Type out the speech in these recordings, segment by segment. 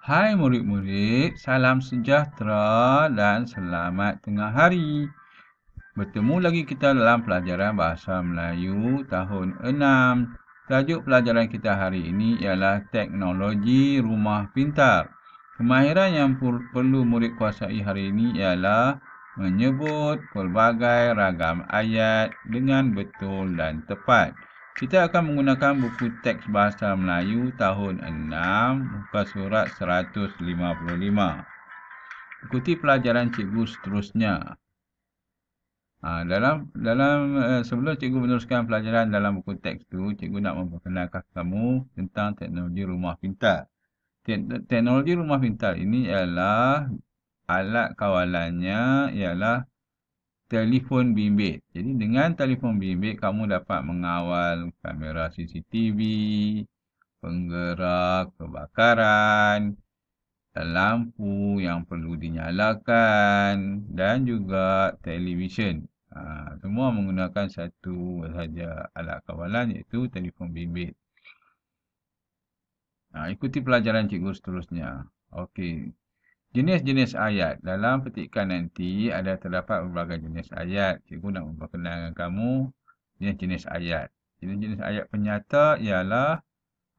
Hai murid-murid, salam sejahtera dan selamat tengah hari. Bertemu lagi kita dalam pelajaran Bahasa Melayu tahun 6. Tajuk pelajaran kita hari ini ialah Teknologi Rumah Pintar. Kemahiran yang perlu murid kuasai hari ini ialah menyebut pelbagai ragam ayat dengan betul dan tepat. Kita akan menggunakan buku teks Bahasa Melayu tahun 6, muka surat 155. Ikuti pelajaran cikgu seterusnya. Sebelum cikgu meneruskan pelajaran dalam buku teks itu, cikgu nak memperkenalkan kamu tentang teknologi rumah pintar. Teknologi rumah pintar ini ialah alat kawalannya ialah telefon bimbit. Jadi dengan telefon bimbit kamu dapat mengawal kamera CCTV, penggerak kebakaran, lampu yang perlu dinyalakan dan juga televisyen. Semua menggunakan satu sahaja alat kawalan iaitu telefon bimbit. Ikuti pelajaran cikgu seterusnya. Okey. Jenis-jenis ayat. Dalam petikan nanti ada terdapat berbagai jenis ayat. Cikgu nak memperkenalkan kamu jenis-jenis ayat. Jenis-jenis ayat penyata ialah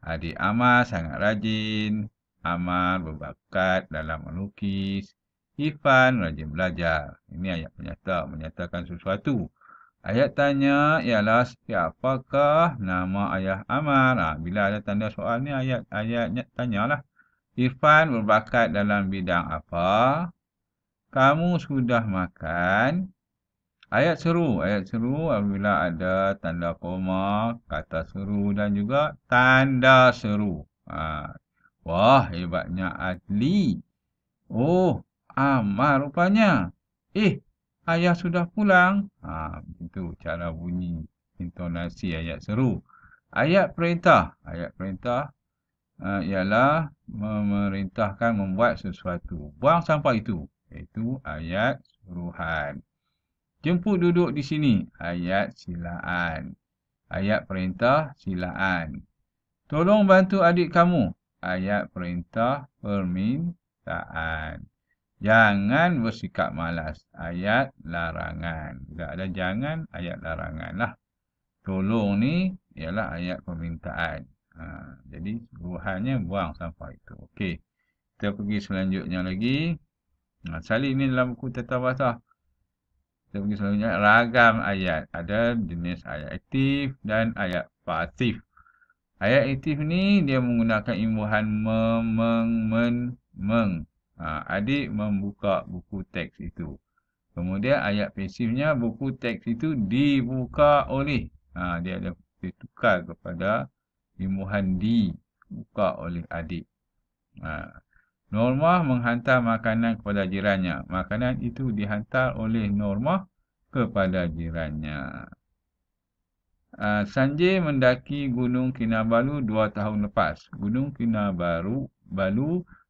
adik Amar sangat rajin, Amar berbakat dalam melukis, Irfan rajin belajar. Ini ayat penyata, menyatakan sesuatu. Ayat tanya ialah siapakah nama ayah Amar. Bila ada tanda soal ni ayat tanyalah. Irfan berbakat dalam bidang apa? Kamu sudah makan? Ayat seru. Ayat seru apabila ada tanda koma, kata seru dan juga tanda seru. Wah, hebatnya Adli. Oh, Amar rupanya. Ayah sudah pulang. Itu cara bunyi intonasi ayat seru. Ayat perintah. Ayat perintah ialah memerintahkan membuat sesuatu. Buang sampah itu. Iaitu ayat suruhan. Jemput duduk di sini. Ayat silaan. Ayat perintah silaan. Tolong bantu adik kamu. Ayat perintah permintaan. Jangan bersikap malas. Ayat larangan. Bila ada jangan, ayat larangan lah. Tolong ni ialah ayat permintaan. Jadi suruhannya buang sampah itu. Okey. Kita pergi selanjutnya lagi. Salin ni dalam buku tata bahasa. Kita pergi selanjutnya. Ragam ayat. Ada jenis ayat aktif dan ayat pasif. Ayat aktif ni dia menggunakan imbuhan meng. Adik membuka buku teks itu. Kemudian ayat pasifnya buku teks itu dibuka oleh. Dia ada ditukar kepada imbuhan dibuka oleh adik. Normah menghantar makanan kepada jirannya. Makanan itu dihantar oleh Normah kepada jirannya. Sanjay mendaki Gunung Kinabalu 2 tahun lepas. Gunung Kinabalu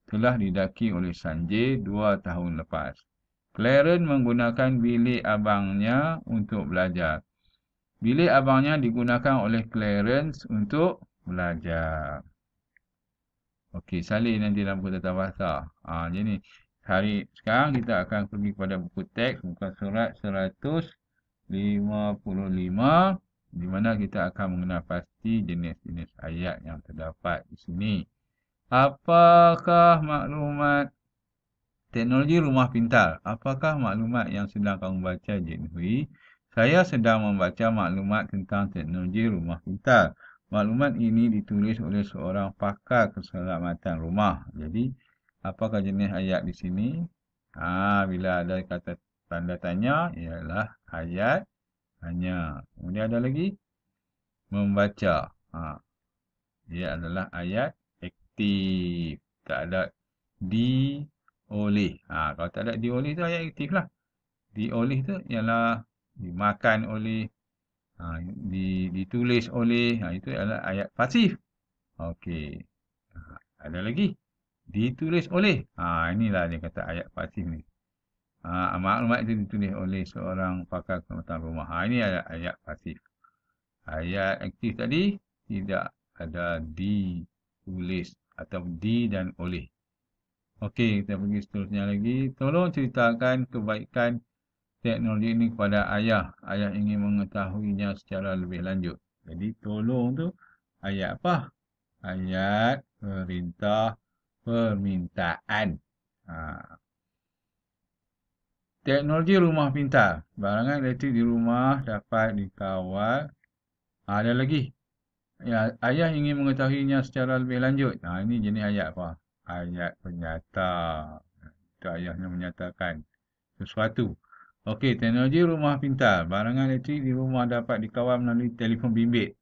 telah didaki oleh Sanjay 2 tahun lepas. Clarence menggunakan bilik abangnya untuk belajar. Bilik abangnya digunakan oleh Clarence untuk belajar. Okey, salin nanti dalam buku tata bahasa. Jadi sekarang kita akan pergi kepada buku teks muka surat 155 di mana kita akan mengenal pasti jenis-jenis ayat yang terdapat di sini. Apakah maklumat teknologi rumah pintar? Apakah maklumat yang sedang kamu baca, Cik Hui? Saya sedang membaca maklumat tentang teknologi rumah pintar. Maklumat ini ditulis oleh seorang pakar keselamatan rumah. Jadi, apakah jenis ayat di sini? Bila ada kata tanda tanya, ialah ayat tanya. Kemudian ada lagi, membaca. Dia adalah ayat aktif. Tak ada di oleh. Kalau tak ada di oleh tu ayat aktif lah. Di oleh tu ialah dimakan oleh, ditulis oleh, itu adalah ayat pasif. Okey. Ada lagi. Ditulis oleh. Inilah dia kata ayat pasif ni. Maklumat itu ditulis oleh seorang pakar keselamatan rumah. Ini adalah ayat pasif. Ayat aktif tadi tidak ada ditulis atau di dan oleh. Okey, kita pergi seterusnya lagi. Tolong ceritakan kebaikan teknologi ini kepada ayah. Ayah ingin mengetahuinya secara lebih lanjut. Jadi tolong tu ayat apa? Ayat perintah permintaan. Ha. Teknologi rumah pintar. Barangan elektrik di rumah dapat dikawal. Ada lagi. Ya, ayah ingin mengetahuinya secara lebih lanjut. Ini jenis ayat apa? Ayat penyata. Itu ayahnya menyatakan sesuatu. Okey, teknologi rumah pintar. Barangan elektrik di rumah dapat dikawal melalui telefon bimbit.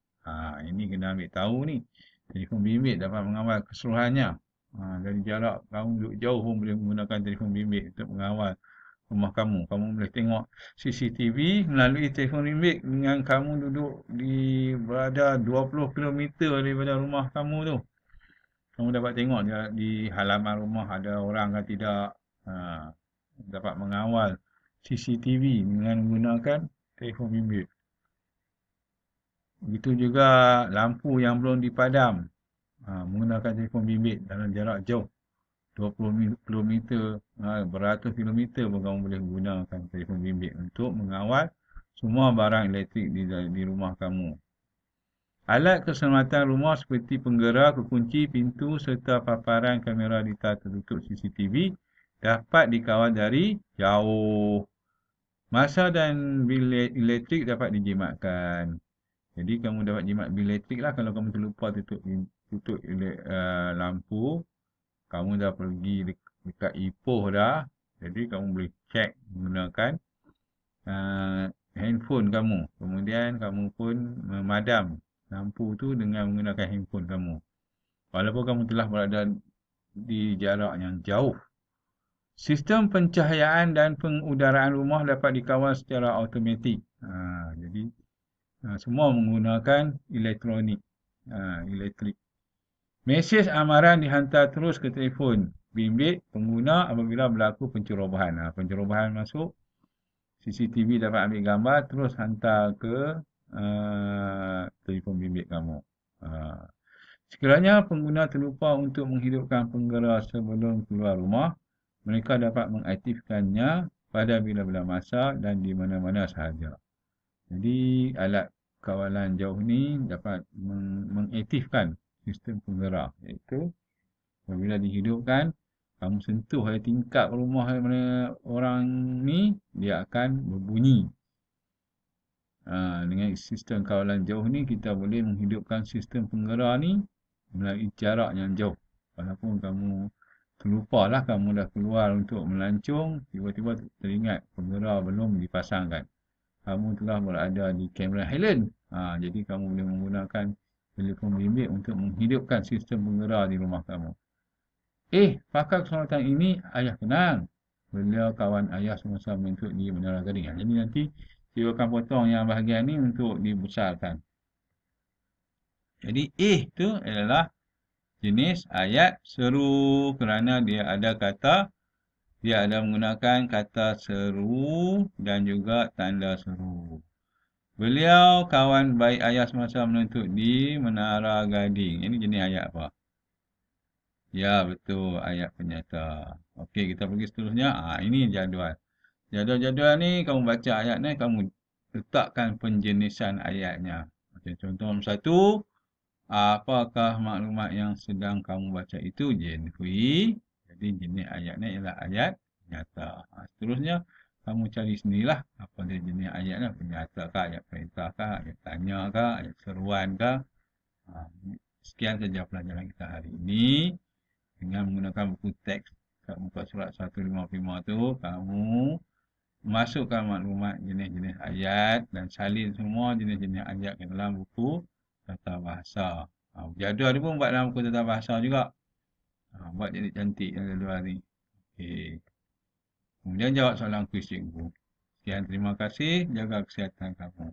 Ini kena ambil tahu ni. Telefon bimbit dapat mengawal keseluruhannya. Dari jarak kamu duduk jauh pun boleh menggunakan telefon bimbit untuk mengawal rumah kamu. Kamu boleh tengok CCTV melalui telefon bimbit dengan kamu duduk berada 20 kilometer daripada rumah kamu tu. Kamu dapat tengok di halaman rumah ada orang ke tidak. Dapat mengawal CCTV dengan menggunakan telefon bimbit. Begitu juga lampu yang belum dipadam menggunakan telefon bimbit dalam jarak jauh 20 kilometer, beratus kilometer pun kamu boleh gunakan telefon bimbit untuk mengawal semua barang elektrik di rumah kamu. Alat keselamatan rumah seperti penggerak, kekunci, pintu serta paparan kamera dita tertutup CCTV dapat dikawal dari jauh. Masa dan bil elektrik dapat dijimatkan. Jadi kamu dapat jimat bil elektrik lah kalau kamu terlupa tutup lampu. Kamu dah pergi dekat Ipoh dah. Jadi kamu boleh check menggunakan handphone kamu. Kemudian kamu pun memadam lampu tu dengan menggunakan handphone kamu. Walaupun kamu telah berada di jarak yang jauh. Sistem pencahayaan dan pengudaraan rumah dapat dikawal secara automatik. Jadi semua menggunakan elektronik, elektrik. Mesej amaran dihantar terus ke telefon bimbit pengguna apabila berlaku pencerobohan. Pencerobohan masuk, CCTV dapat ambil gambar terus hantar ke telefon bimbit kamu. Sekiranya pengguna terlupa untuk menghidupkan penggera sebelum keluar rumah, mereka dapat mengaktifkannya pada bila-bila masa dan di mana-mana sahaja. Jadi alat kawalan jauh ni dapat mengaktifkan sistem penggerak, iaitu apabila dihidupkan, kamu sentuh tingkap rumah mana orang ni, dia akan berbunyi. Dengan sistem kawalan jauh ni, kita boleh menghidupkan sistem penggerak ni melalui jarak yang jauh. Walaupun kamu terlupalah, kamu dah keluar untuk melancong, tiba-tiba teringat penggerak belum dipasangkan. Kamu telah berada di Cameron Highland. Jadi kamu boleh menggunakan telefon bimbit untuk menghidupkan sistem penggerak di rumah kamu. Pakar keselamatan ini ayah kenal. Beliau kawan ayah semasa mentuk di Menara Gading. Jadi nanti dia akan potong yang bahagian ni untuk dibesarkan. Jadi tu adalah jenis ayat seru kerana dia ada menggunakan kata seru dan juga tanda seru. Beliau kawan baik ayah semasa menuntut di Menara Gading. Ini jenis ayat apa? Ya, betul. Ayat penyata. Okey, kita pergi seterusnya. Ini jadual. Jadual-jadual ni, kamu baca ayat ni, kamu letakkan penjenisan ayatnya. Okey, contoh nombor 1. Apakah maklumat yang sedang kamu baca itu genuine? Jadi, jenis ayat ni ialah ayat nyata. Seterusnya, kamu cari sendirilah apa dia jenis ayatnya. Penyata kah, ayat perintah kah, ayat tanya kah, ayat seruan kah. Sekian saja pelajaran kita hari ini. Dengan menggunakan buku teks kat muka surat 155 tu, kamu masukkan maklumat jenis-jenis ayat dan salin semua jenis-jenis ayat ke dalam buku tata bahasa. Jadual ni pun buat dalam buku tata bahasa juga. Buat jadi cantik yang jadual ni. Okey. Kemudian jawab soalan kuis cikgu. Sekian, terima kasih. Jaga kesihatan kamu.